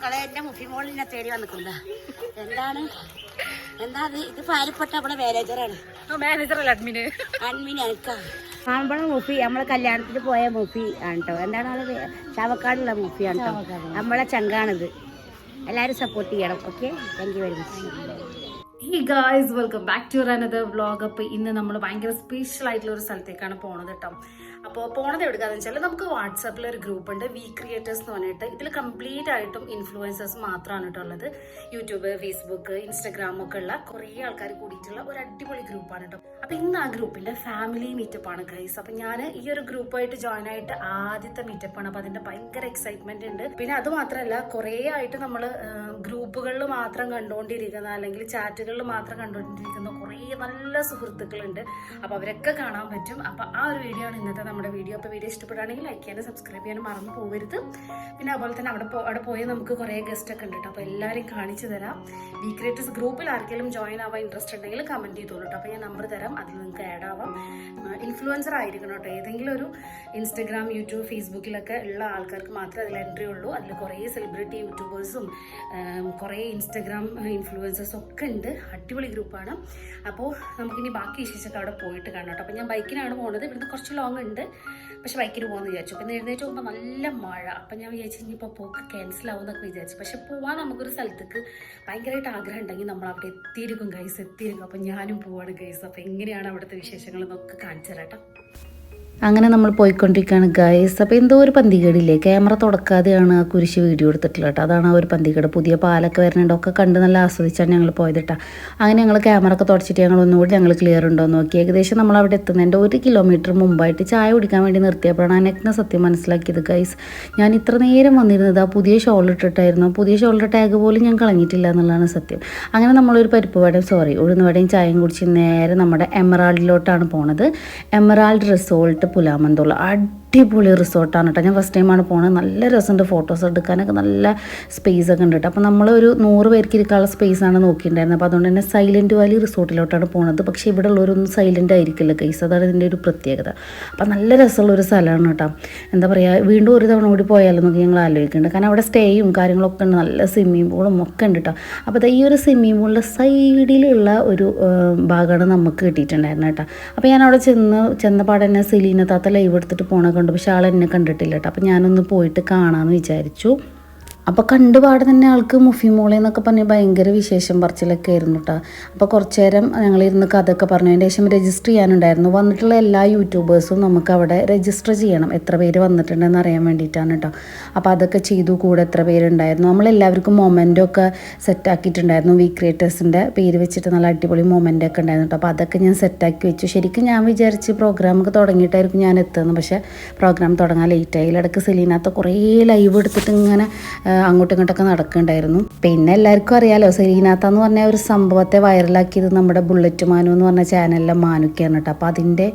മക്കളെ എന്റെ മുഫിമോളിനെ തേടി വന്നിട്ടുണ്ട്. എന്താണ് ഇത് പാരിപ്പെട്ട നമ്മളെ മാനേജറാണ്. മാനേജറല്ല അഡ്മിന് എനിക്കാ നമ്മളെ മുഫി നമ്മളെ കല്യാണത്തിന് പോയ മുഫി ആണ് കേട്ടോ. എന്താണ് ആള് ചാവക്കാടുള്ള മുഫിയാണ് കേട്ടോ. നമ്മളെ ചങ്കാണിത്. എല്ലാവരും സപ്പോർട്ട് ചെയ്യണം. Okay, thank you very much. Hey guys, welcome back to another vlog. അപ്പോൾ ഇന്ന് നമ്മൾ ഭയങ്കര സ്പെഷ്യൽ ആയിട്ടുള്ള ഒരു സ്ഥലത്തേക്കാണ് പോണത് കേട്ടോ. അപ്പോൾ പോണത് എവിടെയാണെന്ന് വെച്ചാൽ നമുക്ക് വാട്സാപ്പിൽ ഒരു ഗ്രൂപ്പ് ഉണ്ട്, വി ക്രിയേറ്റേഴ്സ് എന്ന് പറഞ്ഞിട്ട്. ഇതിൽ കംപ്ലീറ്റ് ആയിട്ടും ഇൻഫ്ലുവൻസേഴ്സ് മാത്രമാണ് കേട്ടോ ഉള്ളത്. യൂട്യൂബ്, ഫേസ്ബുക്ക്, ഇൻസ്റ്റാഗ്രാം ഒക്കെ ഉള്ള കുറേ ആൾക്കാർ കൂടിയിട്ടുള്ള ഒരു അടിപൊളി ഗ്രൂപ്പാണ് കേട്ടോ. അപ്പോൾ ഇന്ന് ആ ഗ്രൂപ്പിന്റെ ഫാമിലി മീറ്റപ്പാണ് ഗൈസ്. അപ്പം ഞാൻ ഈ ഒരു ഗ്രൂപ്പായിട്ട് ജോയിൻ ആയിട്ട് ആദ്യത്തെ മീറ്റപ്പാണ്. അപ്പോൾ അതിന്റെ ഭയങ്കര എക്സൈറ്റ്മെന്റ് ഉണ്ട്. പിന്നെ അത് മാത്രമല്ല, കുറേ ആയിട്ട് നമ്മൾ ഗ്രൂപ്പുകളിൽ മാത്രം കണ്ടുകൊണ്ടിരിക്കുന്ന അല്ലെങ്കിൽ ചാറ്റുകളിൽ മാത്രം കണ്ടുകൊണ്ടിരിക്കുന്ന കുറേ നല്ല സുഹൃത്തുക്കളുണ്ട്. അപ്പോൾ അവരൊക്കെ കാണാൻ പറ്റും. അപ്പോൾ ആ ഒരു വീഡിയോ ആണ് ഇന്നത്തെ നമ്മുടെ വീഡിയോ. അപ്പോൾ വീഡിയോ ഇഷ്ടപ്പെടുകയാണെങ്കിൽ ലൈക്ക് ചെയ്യാനും സബ്സ്ക്രൈബ് ചെയ്യാനും മറന്നു പോകരുത്. പിന്നെ അതുപോലെ തന്നെ അവിടെ പോയി നമുക്ക് കുറേ ഗസ്റ്റ് ഒക്കെ ഉണ്ട് കേട്ടോ. അപ്പോൾ എല്ലാവരും കാണിച്ചു തരാം. വി ക്രിയേറ്റേഴ്സ് ഗ്രൂപ്പിൽ ആർക്കെങ്കിലും ജോയിൻ ആവാൻ ഇൻട്രസ്റ്റ് ഉണ്ടെങ്കിൽ കമൻറ്റ് ചെയ്തോളൂ കേട്ടോ. അപ്പോൾ ഞാൻ നമ്പർ തരാം, അതിൽ നിങ്ങൾക്ക് ആഡ് ആവാം. ഇൻഫ്ലുവൻസർ ആയിരിക്കണം കേട്ടോ. ഏതെങ്കിലും ഒരു ഇൻസ്റ്റഗ്രാം, യൂട്യൂബ്, ഫേസ്ബുക്കിലൊക്കെ ഉള്ള ആൾക്കാർക്ക് മാത്രമേ അതിൽ എൻട്രി ഉള്ളൂ. അതിൽ കുറേ സെലിബ്രിറ്റി യൂട്യൂബേഴ്സും കുറേ ഇൻസ്റ്റഗ്രാം ഇൻഫ്ലുവൻസേഴ്സും ഒക്കെ ഉണ്ട്. അടിപൊളി ഗ്രൂപ്പാണ്. അപ്പോൾ നമുക്കിനി ബാക്കി വിശേഷമൊക്കെ അവിടെ പോയിട്ട് കാണാം കേട്ടോ. അപ്പോൾ ഞാൻ ബൈക്കിനാണ് പോകുന്നത്. ഇവിടുന്ന് കുറച്ച് ലോങ് ഉണ്ട്, പക്ഷെ ബൈക്കിന് പോകുമെന്ന് വിചാരിച്ചു. പിന്നെ എഴുന്നേറ്റ് പോകുമ്പോൾ നല്ല മഴ. അപ്പം ഞാൻ വിചാരിച്ചു ഇനിയിപ്പോൾ പോക്ക് ക്യാൻസൽ ആവുമെന്നൊക്കെ വിചാരിച്ചു. പക്ഷെ പോകാൻ നമുക്കൊരു സ്ഥലത്തേക്ക് ഭയങ്കരമായിട്ട് ആഗ്രഹം ഉണ്ടെങ്കിൽ നമ്മൾ അവിടെ എത്തിയിരിക്കും ഗൈസ്, എത്തിയിരിക്കും. അപ്പം ഞാനും പോവാണ് ഗൈസ്. അപ്പോൾ എങ്ങനെയാണ് അവിടുത്തെ വിശേഷങ്ങൾ എന്നൊക്കെ കാണിച്ചു തരാം കേട്ടോ. അങ്ങനെ നമ്മൾ പോയിക്കൊണ്ടിരിക്കുകയാണ് ഗൈസ്. അപ്പോൾ എന്തോ ഒരു പന്തികേടില്ലേ, ക്യാമറ തുടക്കാതെയാണ് ആ കുരിശ് വീഡിയോ എടുത്തിട്ടുള്ളത് കേട്ടോ. അതാണ് ആ ഒരു പന്തികേട്. പുതിയ പാലൊക്കെ വരുന്നുണ്ടൊക്കെ കണ്ട് നല്ല ആസ്വദിച്ചാണ് ഞങ്ങൾ പോയത് കേട്ടോ. അങ്ങനെ ഞങ്ങൾ ക്യാമറ ഒക്കെ തുടച്ചിട്ട് ഞങ്ങൾ ഒന്നുകൂടി ഞങ്ങൾ ക്ലിയർ ഉണ്ടോ എന്ന് നോക്കി. ഏകദേശം നമ്മൾ അവിടെ എത്തുന്നതിൻ്റെ 1 കിലോമീറ്റർ മുമ്പായിട്ട് ചായ കുടിക്കാൻ വേണ്ടി നിർത്തിയപ്പോഴാണ് എനിക്ക് സത്യം മനസ്സിലാക്കിയത് ഗൈസ്. ഞാൻ ഇത്ര നേരം വന്നിരുന്നത് ആ പുതിയ ഷോൾ ഇട്ടിട്ടായിരുന്നു. പുതിയ ഷോളിൻ്റെ ടാഗ് പോലും ഞാൻ കളഞ്ഞിട്ടില്ല എന്നുള്ളതാണ് സത്യം. അങ്ങനെ നമ്മളൊരു പരിപ്പ് വടയും ഉഴുന്നുവടയും ചായയും കുടിച്ച് നേരെ നമ്മുടെ എമറാൾഡിലോട്ടാണ് പോണത്. എമറാൾഡ് റിസോർട്ട് പുലാമന്തോള അടിപൊളി റിസോർട്ടാണ് കേട്ടോ. ഞാൻ ഫസ്റ്റ് ടൈമാണ് പോകുന്നത്. നല്ല രസമുണ്ട്, ഫോട്ടോസ് എടുക്കാനൊക്കെ നല്ല സ്പേസ് ഒക്കെ ഉണ്ട് കേട്ടോ. അപ്പോൾ നമ്മൾ ഒരു 100 പേർക്ക് ഇരിക്കാനുള്ള സ്പേസാണ് നോക്കിയിട്ടുണ്ടായിരുന്നത്. അപ്പോൾ അതുകൊണ്ട് തന്നെ സൈലൻറ്റ് വാലി റിസോർട്ടിലോട്ടാണ് പോകുന്നത്. പക്ഷേ ഇവിടെ ഉള്ളവരൊന്നും സൈലൻ്റ് ആയിരിക്കില്ല ഗൈസ്, അതാണ് ഇതിൻ്റെ ഒരു പ്രത്യേകത. അപ്പോൾ നല്ല രസമുള്ളൊരു സ്ഥലമാണ് കേട്ടോ. എന്താ പറയുക, വീണ്ടും ഒരു തവണ കൂടി പോയാലെന്നൊക്കെ ഞങ്ങൾ ആലോചിക്കുന്നുണ്ട്. കാരണം അവിടെ സ്റ്റേയും കാര്യങ്ങളൊക്കെ ഉണ്ട്, നല്ല സ്വിമ്മിംഗ് പൂളും ഒക്കെ ഉണ്ട് കേട്ടോ. അപ്പോൾ ഈ ഒരു സ്വിമ്മിംഗ് പൂളിൻ്റെ സൈഡിലുള്ള ഒരു ഭാഗമാണ് നമുക്ക് കിട്ടിയിട്ടുണ്ടായിരുന്നത് കേട്ടോ. അപ്പോൾ ഞാൻ അവിടെ ചെന്നപാടെ തന്നെ സെലീന താത്ത ലൈവ് എടുത്തിട്ട് പോകണ കണ്ടു. പക്ഷെ ആൾ എന്നെ കണ്ടിട്ടില്ല കേട്ടോ. അപ്പോൾ ഞാനൊന്ന് പോയിട്ട് കാണാമെന്ന് വിചാരിച്ചു. അപ്പോൾ കണ്ടുപാടെ തന്നെ ആൾക്ക് മുഫിമോളെ എന്നൊക്കെ പറഞ്ഞ് ഭയങ്കര വിശേഷം പറച്ചിലൊക്കെ ആയിരുന്നു കേട്ടോ. അപ്പോൾ കുറച്ച് നേരം ഞങ്ങളിരുന്ന് കഥയൊക്കെ പറഞ്ഞു. അതിൻ്റെ ശേഷം രജിസ്റ്റർ ചെയ്യാനുണ്ടായിരുന്നു. വന്നിട്ടുള്ള എല്ലാ യൂട്യൂബേഴ്സും നമുക്ക് അവിടെ രജിസ്റ്റർ ചെയ്യണം, എത്ര പേര് വന്നിട്ടുണ്ടെന്ന് അറിയാൻ വേണ്ടിയിട്ടാണ് കേട്ടോ. അപ്പോൾ അതൊക്കെ ചെയ്തു. കൂടെ എത്ര പേരുണ്ടായിരുന്നു. നമ്മളെല്ലാവർക്കും മൊമെൻ്റൊക്കെ സെറ്റാക്കിയിട്ടുണ്ടായിരുന്നു. വി ക്രിയേറ്റേഴ്സിൻ്റെ പേര് വെച്ചിട്ട് നല്ല അടിപൊളി മൊമെൻ്റൊക്കെ ഉണ്ടായിരുന്നു കേട്ടോ. അപ്പോൾ അതൊക്കെ ഞാൻ സെറ്റാക്കി വെച്ചു. ശരിക്കും ഞാൻ വിചാരിച്ച് പ്രോഗ്രാമൊക്കെ തുടങ്ങിയിട്ടായിരിക്കും ഞാൻ എത്തുന്നത്. പക്ഷേ പ്രോഗ്രാം തുടങ്ങാൻ ലേറ്റായി. ഇടയ്ക്ക് സെലീനകത്ത് കുറേ ലൈവ് എടുത്തിട്ട് ഇങ്ങനെ അങ്ങോട്ടും ഇങ്ങോട്ടൊക്കെ നടക്കുന്നുണ്ടായിരുന്നു. പിന്നെ എല്ലാവർക്കും അറിയാലോ, സെലീനാത്ത എന്ന് പറഞ്ഞ ഒരു സംഭവത്തെ വൈറലാക്കിയത് നമ്മുടെ ബുള്ളറ്റ് മാനു എന്ന് പറഞ്ഞ ചാനലിലെ മാനുക്കാണ് കേട്ടോ. അപ്പോൾ അതിൻ്റെ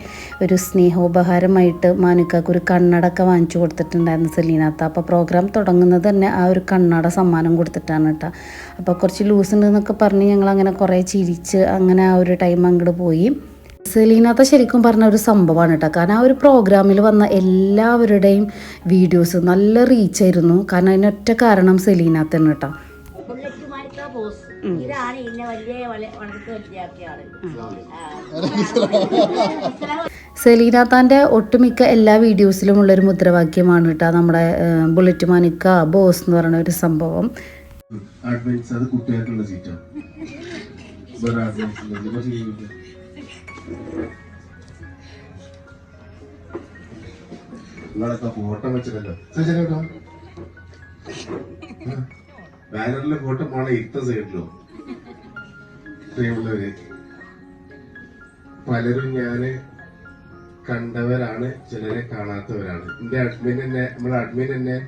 ഒരു സ്നേഹോപഹാരമായിട്ട് മാനുക്കാക്ക് ഒരു കണ്ണടൊക്കെ വാങ്ങിച്ചു കൊടുത്തിട്ടുണ്ടായിരുന്നു സെലീനാത്ത. അപ്പോൾ പ്രോഗ്രാം തുടങ്ങുന്നത് തന്നെ ആ ഒരു കണ്ണട സമ്മാനം കൊടുത്തിട്ടാണ് കേട്ടോ. അപ്പോൾ കുറച്ച് ലൂസ് ഉണ്ടെന്നൊക്കെ പറഞ്ഞ് ഞങ്ങളങ്ങനെ കുറേ ചിരിച്ച് അങ്ങനെ ആ ഒരു ടൈം അങ്ങോട്ട് പോയി. സെലീനാത്ത ശരിക്കും പറഞ്ഞ ഒരു സംഭവമാണ് കേട്ടോ. കാരണം ആ ഒരു പ്രോഗ്രാമിൽ വന്ന എല്ലാവരുടെയും വീഡിയോസ് നല്ല റീച്ചായിരുന്നു. കാരണം അതിനൊറ്റ കാരണം സെലീനാത്ത തന്നെ കേട്ടോ. സെലീനാത്താൻ്റെ ഒട്ടുമിക്ക എല്ലാ വീഡിയോസിലും ഉള്ളൊരു മുദ്രാവാക്യമാണ് കേട്ടോ നമ്മുടെ ബുള്ളറ്റ് മാനിക്ക ബോസ് എന്ന് പറയുന്ന ഒരു സംഭവം. ഫോട്ടോ വെച്ചിട്ടല്ലോ ബാനറിലെ ഫോട്ടോ പോണ ഇത്ത സൈഡിലോ പ്രിയമുള്ളവര് പലരും ഞാന് കണ്ടവരാണ്, ചിലരെ കാണാത്തവരാണ്. എന്റെ നമ്മുടെ അഡ്മിൻ തന്നെ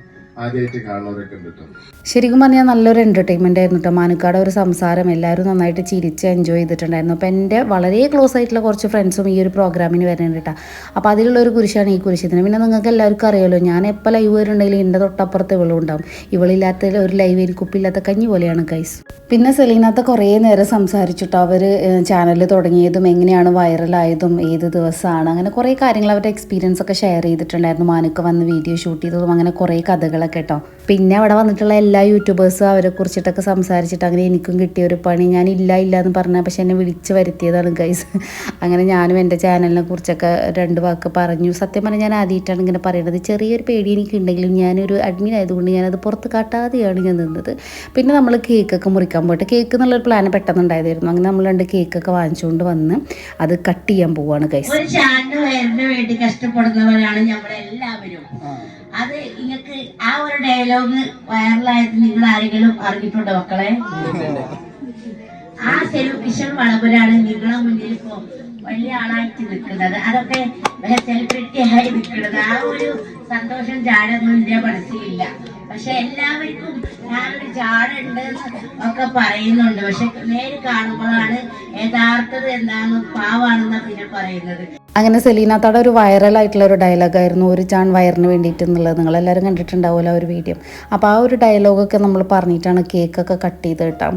ആദ്യമായിട്ട് കാണുന്നവരൊക്കെ ഉണ്ട് കേട്ടോ. ശരിക്കും പറഞ്ഞാൽ നല്ലൊരു എൻ്റർടൈൻമെൻ്റ് ആയിരുന്നു കേട്ടോ. മാനുക്കാട് ഒരു സംസാരം എല്ലാവരും നന്നായിട്ട് ചിരിച്ച് എൻജോയ് ചെയ്തിട്ടുണ്ടായിരുന്നു. അപ്പോൾ എൻ്റെ വളരെ ക്ലോസ് ആയിട്ടുള്ള കുറച്ച് ഫ്രണ്ട്സും ഈ ഒരു പ്രോഗ്രാമിന് വരുന്നുണ്ട് കേട്ടോ. അപ്പോൾ അതിലുള്ളൊരു കുരിശാണ് ഈ കുരിശത്തിന്. പിന്നെ നിങ്ങൾക്ക് എല്ലാവർക്കും അറിയാമല്ലോ, ഞാൻ എപ്പോൾ ലൈവ് വരുന്നുണ്ടെങ്കിലും എൻ്റെ തൊട്ടപ്പുറത്ത് ഇവളും ഉണ്ടാവും. ഇവളില്ലാത്ത ഒരു ലൈവ് എനിക്ക് കുപ്പില്ലാത്ത കഞ്ഞി പോലെയാണ് ഗൈസ്. പിന്നെ സെലീനാത്ത കുറേ നേരം സംസാരിച്ചിട്ടോ. അവർ ചാനൽ തുടങ്ങിയതും എങ്ങനെയാണ് വൈറലായതും ഏത് ദിവസമാണ് അങ്ങനെ കുറേ കാര്യങ്ങൾ അവരുടെ എക്സ്പീരിയൻസ് ഒക്കെ ഷെയർ ചെയ്തിട്ടുണ്ടായിരുന്നു. മാനുക്ക വന്ന് വീഡിയോ ഷൂട്ട് ചെയ്തതും അങ്ങനെ കുറേ കഥകൾ കാര്യങ്ങളൊക്കെ കേട്ടോ. പിന്നെ അവിടെ വന്നിട്ടുള്ള എല്ലാ യൂട്യൂബേഴ്സും അവരെ കുറിച്ചിട്ടൊക്കെ സംസാരിച്ചിട്ട് അങ്ങനെ എനിക്കും കിട്ടിയ ഒരു പണി. ഞാൻ ഇല്ല എന്ന് പറഞ്ഞാൽ പക്ഷെ എന്നെ വിളിച്ച് വരുത്തിയതാണ് ഗൈസ്. അങ്ങനെ ഞാനും എൻ്റെ ചാനലിനെ കുറിച്ചൊക്കെ 2 വാക്ക് പറഞ്ഞു. സത്യം പറഞ്ഞാൽ ഞാൻ ആദ്യമായിട്ടാണ് ഇങ്ങനെ പറയുന്നത്. ചെറിയൊരു പേടി എനിക്കുണ്ടെങ്കിലും ഞാനൊരു അഡ്മിൻ ആയതുകൊണ്ട് ഞാനത് പുറത്ത് കാട്ടാതെയാണ് ഞാൻ നിന്നത്. പിന്നെ നമ്മൾ കേക്കൊക്കെ മുറിക്കാൻ പോയിട്ട് കേക്ക് എന്നുള്ളൊരു പ്ലാൻ പെട്ടെന്നുണ്ടായതായിരുന്നു. അങ്ങനെ നമ്മൾ 2 കേക്കൊക്കെ വാങ്ങിച്ചുകൊണ്ട് വന്ന് അത് കട്ട് ചെയ്യാൻ പോവാണ് ഗൈസ്. ഒരു ചാനൽ വയറിന് വേണ്ടി കഷ്ടപ്പെടുന്നവരാണ് നമ്മളെല്ലാവരും. അത് നിങ്ങൾക്ക് ആ ഒരു ഡയലോഗ് വൈറലായത് നിങ്ങൾ ആരെങ്കിലും അറിഞ്ഞിട്ടുണ്ടോ മക്കളെ? ആ സെലിബ്രിഷൻ വളവരാണ് നിങ്ങളെ മുന്നിൽ ഇപ്പോ വലിയ ആളായിട്ട് നിൽക്കുന്നത്. അതൊക്കെ സെലിബ്രിറ്റി ആയി നിൽക്കുന്നത്. ആ ഒരു സന്തോഷം ചാടൊന്നും എന്റെ മനസ്സിലില്ല. പക്ഷെ എല്ലാവർക്കും ഞാനൊരു ചാടുണ്ട് ഒക്കെ പറയുന്നുണ്ട്. പക്ഷെ നേര് കാണുമ്പോഴാണ് യഥാർത്ഥത് എന്താണെന്ന് പാവാണെന്നാ പിന്നെ പറയുന്നത്. അങ്ങനെ സെലീനാത്തോടെ ഒരു വൈറലായിട്ടുള്ള ഒരു ഡയലോഗായിരുന്നു ഒരു ചാൺ വയറിന് വേണ്ടിയിട്ട് എന്നുള്ളത്. നിങ്ങളെല്ലാവരും കണ്ടിട്ടുണ്ടാവുമല്ലോ ആ ഒരു വീഡിയോ. അപ്പോൾ ആ ഒരു ഡയലോഗൊക്കെ നമ്മൾ പറഞ്ഞിട്ടാണ് കേക്കൊക്കെ കട്ട് ചെയ്ത് കിട്ടാം.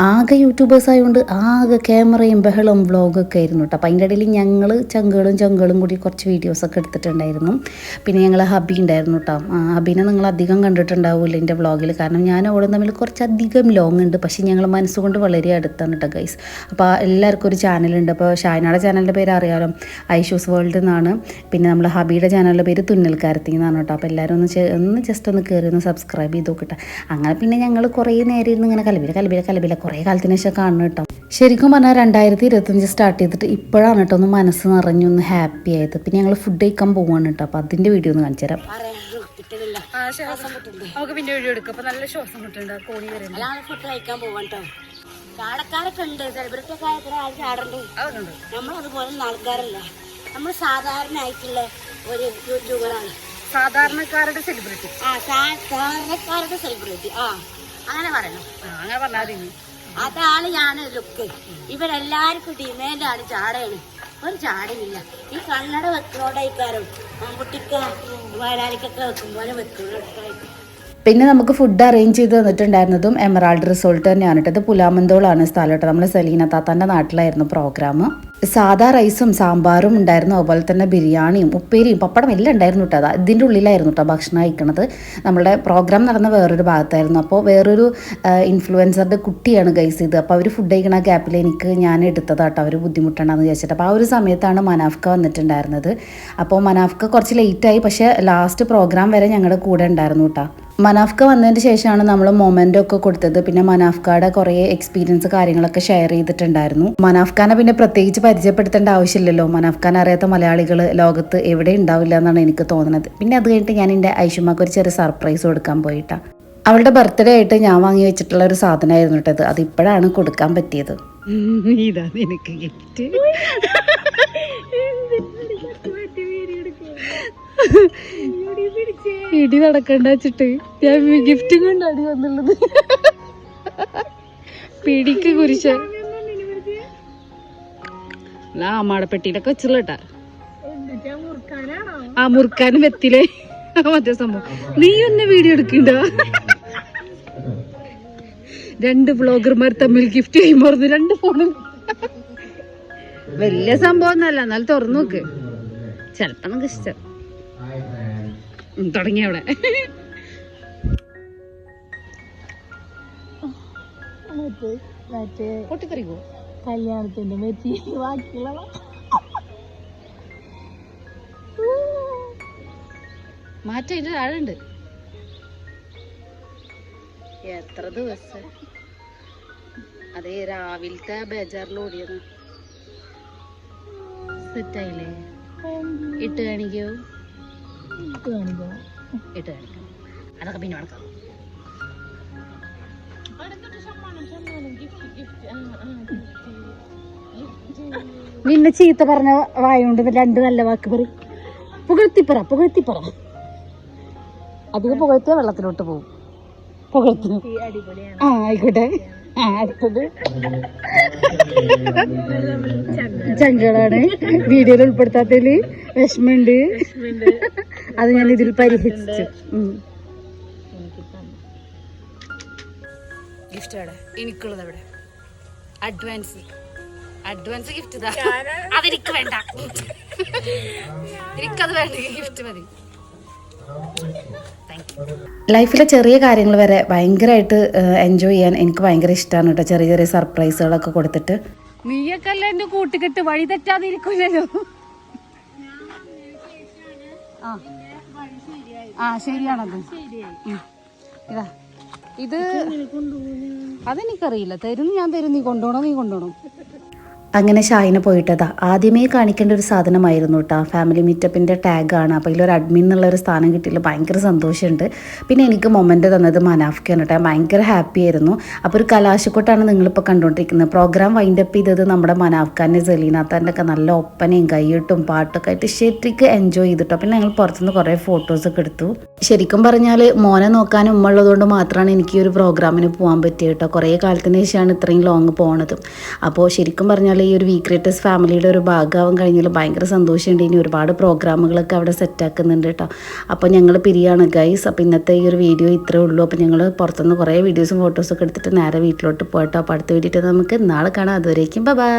ആകെ യൂട്യൂബേഴ്സ് ആയതുകൊണ്ട് ആകെ ക്യാമറയും ബഹളവും വ്ളോഗൊക്കെ ആയിരുന്നു കേട്ടോ. അപ്പോൾ അതിൻ്റെ ഇടയിൽ ഞങ്ങൾ ചങ്കുകളും കൂടി കുറച്ച് വീഡിയോസൊക്കെ എടുത്തിട്ടുണ്ടായിരുന്നു. പിന്നെ ഞങ്ങൾ ഹബി ഉണ്ടായിരുന്നു കേട്ടോ. ഹബീനെ നിങ്ങൾ അധികം കണ്ടിട്ടുണ്ടാവില്ല എൻ്റെ വ്ളോഗിൽ. കാരണം ഞാൻ അവിടെ തമ്മിൽ കുറച്ചധികം ലോങ് ഉണ്ട്. പക്ഷേ ഞങ്ങൾ മനസ്സുകൊണ്ട് വളരെ അടുത്താണ് കേട്ടോ ഗൈസ്. അപ്പോൾ എല്ലാവർക്കും ഒരു ചാനലുണ്ട്. അപ്പോൾ ഷായ്നയുടെ ചാനലിൻ്റെ പേര് അറിയാലോ, ഐഷൂസ് വേൾഡ് എന്നാണ്. പിന്നെ നമ്മൾ ഹബിയുടെ ചാനലിൻ്റെ പേര് തുന്നൽക്കാരത്തി എന്നാണ് കേട്ടോ. അപ്പോൾ എല്ലാവരും ഒന്ന് ജസ്റ്റ് ഒന്ന് കയറി ഒന്ന് സബ്സ്ക്രൈബ് ചെയ്ത് നോക്കട്ടെ. അങ്ങനെ പിന്നെ ഞങ്ങൾ കുറേ നേരം ഇരുന്ന് ഇങ്ങനെ കലബില കുറേ കാലത്തിന് ശേഷം കാണണം കേട്ടോ. ശരിക്കും പറഞ്ഞാൽ 2025 സ്റ്റാർട്ട് ചെയ്തിട്ട് ഇപ്പോഴാണ് കേട്ടോ ഒന്ന് മനസ്സ് നിറഞ്ഞൊന്ന് ഹാപ്പി ആയത്. പിന്നെ ഞങ്ങൾ ഫുഡ് കഴിക്കാൻ പോവാണ് കേട്ടോ. അപ്പോൾ അതിൻ്റെ വീഡിയോ ഒന്ന് കാണിച്ചു തരാം. പിന്നെ വീഡിയോ എടുക്കും. അപ്പോൾ നല്ല ശ്വാസം മുട്ടുണ്ട്. കോണി വരുന്നത് ഫുഡ് കഴിക്കാൻ പോവാൻ കേട്ടോ. ചാടക്കാരൊക്കെ ഉണ്ട്, സെലിബ്രിറ്റി ഒക്കെ ആയിട്ട് ചാടുണ്ട്. നമ്മൾ അതുപോലെ ആൾക്കാരല്ല. നമ്മൾ സാധാരണ ആയിട്ടുള്ള ഒരു യൂട്യൂബറാണ്. സാധാരണക്കാരുടെ സെലിബ്രിറ്റി. സാധാരണക്കാരുടെ സെലിബ്രിറ്റി. അങ്ങനെ പറയണം. അങ്ങനെ പറഞ്ഞാൽ അതാണ് ഞാൻ ലുക്ക്. ഇവരെല്ലാവർക്കും ഡിമാൻഡാണ് ചാടയാണ്. ഒരു ചാടയില്ല. ഈ കണ്ണട വെക്കുന്നോണ്ടായിക്കാരും മമ്മൂട്ടിക്ക വയലാലിക്കൊക്കെ വെക്കുമ്പോലെ വെക്കുന്നോണ്ടായിട്ട്. പിന്നെ നമുക്ക് ഫുഡ് അറേഞ്ച് ചെയ്ത് തന്നിട്ടുണ്ടായിരുന്നതും എമറാൾഡ് റിസോർട്ട് തന്നെയാണ് കേട്ടോ. ഇത് പുലാമന്തോളാണ് സ്ഥലം കേട്ടോ. നമ്മൾ സെലീന താത്താൻ്റെ നാട്ടിലായിരുന്നു പ്രോഗ്രാം. സാധാ റൈസും സാമ്പാറും ഉണ്ടായിരുന്നു. അതുപോലെ തന്നെ ബിരിയാണിയും ഉപ്പേരിയും പപ്പടം എല്ലാം ഉണ്ടായിരുന്നു കേട്ടോ. ഇതിൻ്റെ ഉള്ളിലായിരുന്നു കേട്ടോ ഭക്ഷണം കഴിക്കണത്. നമ്മുടെ പ്രോഗ്രാം നടന്ന വേറൊരു ഭാഗത്തായിരുന്നു. അപ്പോൾ വേറൊരു ഇൻഫ്ലുവൻസറുടെ കുട്ടിയാണ് ഗൈസ് ഇത്. അപ്പോൾ അവർ ഫുഡ് കഴിക്കണ ഗ്യാപ്പിൽ ഞാൻ എടുത്തതാട്ടോ. അവർ ബുദ്ധിമുട്ടുണ്ടെന്ന് വിചാരിച്ചിട്ട്. അപ്പോൾ ആ ഒരു സമയത്താണ് മനാഫ്ക വന്നിട്ടുണ്ടായിരുന്നത്. അപ്പോൾ മനാഫ്ക കുറച്ച് ലേറ്റായി. പക്ഷേ ലാസ്റ്റ് പ്രോഗ്രാം വരെ ഞങ്ങളുടെ കൂടെ ഉണ്ടായിരുന്നു കേട്ടോ. മനാഫ്ക വന്നതിന് ശേഷമാണ് നമ്മൾ മൊമെൻ്റ് ഒക്കെ കൊടുത്തത്. പിന്നെ മനാഫ്കയുടെ കുറേ എക്സ്പീരിയൻസ് കാര്യങ്ങളൊക്കെ ഷെയർ ചെയ്തിട്ടുണ്ടായിരുന്നു. മനാഫ്ഖാനെ പിന്നെ പ്രത്യേകിച്ച് പരിചയപ്പെടുത്തേണ്ട ആവശ്യമില്ലല്ലോ. മനാഫ്ഖാൻ അറിയാത്ത മലയാളികൾ ലോകത്ത് എവിടെ ഉണ്ടാവില്ല എന്നാണ് എനിക്ക് തോന്നുന്നത്. പിന്നെ അത് കഴിഞ്ഞിട്ട് ഞാൻ എൻ്റെ ഐഷുമ്മക്ക് ഒരു ചെറിയ സർപ്രൈസ് കൊടുക്കാൻ പോയിട്ടാ. അവളുടെ ബർത്ത്ഡേ ആയിട്ട് ഞാൻ വാങ്ങി വെച്ചിട്ടുള്ള ഒരു സാധനമായിരുന്നു കേട്ടത്. അതിപ്പോഴാണ് കൊടുക്കാൻ പറ്റിയത്. ഇതാ നിനക്ക് ഗിഫ്റ്റ്. ഇടി നടക്കണ്ട വെച്ചിട്ട് ഞാൻ ഗിഫ്റ്റും കൊണ്ടാണ് വന്നുള്ളത്. പിടിക്ക് കുരിശ മാടപ്പെട്ടിയിലൊക്കെ വെച്ചുള്ള കേട്ടാ. ആ മുറുക്കാനും വെത്തില്ലേ മറ്റേ സംഭവം. നീ ഒന്ന് വീഡിയോ എടുക്കണ്ട. 2 വ്ളോഗർമാർ തമ്മിൽ ഗിഫ്റ്റ് ചെയ്യുമ്പോൾ 2 ഫോണും. വലിയ സംഭവം ഒന്നല്ല, എന്നാലും തുറന്നു നോക്ക്. ചെലപ്പോ നമുക്ക് ഇഷ്ടം തുടങ്ങിയ അവിടെ. പൊട്ടിക്കറിക്കോ കല്യാണത്തിന്റെ മെറ്റി ബാക്കിയുള്ള മാറ്റം ഇതിന്റെ താഴുണ്ട്. എത്ര ദിവസം അതേ രാവിലത്തെ ബേജാറിൽ ഓടിയത്. സെറ്റായില്ലേ? ഇട്ട് കാണിക്കോ? ഇട്ട് കാണിക്കാം. അതൊക്കെ പിന്നെ നടക്കാം. നിന്നെ ചീത്ത പറഞ്ഞ വായുണ്ട് 2 നല്ല വാക്ക് പറ. പുകഴ്ത്തിപ്പറ. അധികം പുകഴ്ത്തിയ വെള്ളത്തിലോട്ട് പോകും. പുകഴ്ത്തി ആയിക്കോട്ടെ. അടുത്തത് ചങ്കളാണ്. വീഡിയോയിൽ ഉൾപ്പെടുത്താത്തതില് വിഷമുണ്ട്. അത് ഞാൻ ഇതിൽ പരിഹരിച്ചു. ഗിഫ്റ്റ് എവിടെ? എനിക്കുള്ളത് എവിടെ? അഡ്വാൻസ് ഗിഫ്റ്റ് അതെനിക്ക് വേണ്ട. എനിക്കത് വേണ്ട. ഗിഫ്റ്റ് മതി. ലൈഫിലെ ചെറിയ കാര്യങ്ങൾ വരെ ഭയങ്കരമായിട്ട് എൻജോയ് ചെയ്യാൻ എനിക്ക് ഭയങ്കര ഇഷ്ടമാണ് കേട്ടോ. ചെറിയ ചെറിയ സർപ്രൈസുകളൊക്കെ കൊടുത്തിട്ട്. നീയൊക്കെ അല്ല എന്റെ കൂട്ടുകെട്ട്, വഴി തെറ്റാതിരിക്കില്ലല്ലോ. ആ ശരിയാണത്. ഇതാ ഇത് അതെനിക്കറിയില്ല. തരും, ഞാൻ തരും. നീ കൊണ്ടുപോകണം. അങ്ങനെ ഷാഹിനെ പോയിട്ടതാ ആദ്യമേ കാണിക്കേണ്ട ഒരു സാധനമായിരുന്നു കേട്ടോ. ഫാമിലി മീറ്റപ്പിൻ്റെ ടാഗാണ്. അപ്പോൾ ഇതിലൊരു അഡ്മിൻ എന്നുള്ളൊരു സ്ഥാനം കിട്ടിയതിൽ ഭയങ്കര സന്തോഷമുണ്ട്. പിന്നെ എനിക്ക് മൊമെൻ്റ് തന്നത് മനാഫ്ക്കാണ് കേട്ടോ. ഭയങ്കര ഹാപ്പി ആയിരുന്നു. അപ്പോൾ ഒരു കലാശക്കൊട്ടാണ് നിങ്ങളിപ്പോൾ കണ്ടുകൊണ്ടിരിക്കുന്നത്. പ്രോഗ്രാം വൈൻഡപ്പ് ചെയ്തത് നമ്മുടെ മനാഫ്ഖാൻ്റെ സെലീനാത്താൻ്റെ ഒക്കെ നല്ല ഒപ്പനയും കൈയിട്ടും പാട്ടൊക്കെ ആയിട്ട് ശരിക്ക് എൻജോയ് ചെയ്തിട്ടോ. പിന്നെ ഞങ്ങൾ പുറത്തുനിന്ന് കുറേ ഫോട്ടോസൊക്കെ എടുത്തു. ശരിക്കും പറഞ്ഞാൽ മോനെ നോക്കാൻ ഉമ്മ ഉള്ളതുകൊണ്ട് മാത്രമാണ് എനിക്ക് ഈ ഒരു പ്രോഗ്രാമിന് പോകാൻ പറ്റിയത് കേട്ടോ. കുറേ കാലത്തിന് ശേഷമാണ് ഇത്രയും ലോങ് പോണത്. അപ്പോൾ ശരിക്കും പറഞ്ഞാൽ ഈ ഒരു വി ക്രിയേറ്റേഴ്സ് ഫാമിലിയുടെ ഒരു ഭാഗമാവാൻ കഴിഞ്ഞാൽ ഭയങ്കര സന്തോഷമുണ്ട്. ഇനി ഒരുപാട് പ്രോഗ്രാമുകളൊക്കെ അവിടെ സെറ്റാക്കുന്നുണ്ട് കേട്ടോ. അപ്പോൾ ഞങ്ങൾ പിരിയാണ് ഗൈസ്. അപ്പോൾ ഇന്നത്തെ ഈ ഒരു വീഡിയോ ഇത്രേ ഉള്ളൂ. അപ്പോൾ ഞങ്ങൾ പുറത്തുനിന്ന് കുറേ വീഡിയോസും ഫോട്ടോസൊക്കെ എടുത്തിട്ട് നേരെ വീട്ടിലോട്ട് പോയിട്ടോ. അപ്പോൾ അടുത്ത വീഡിയോ നമുക്ക് നാളെ കാണാം. അതുവരേക്കും ബൈ.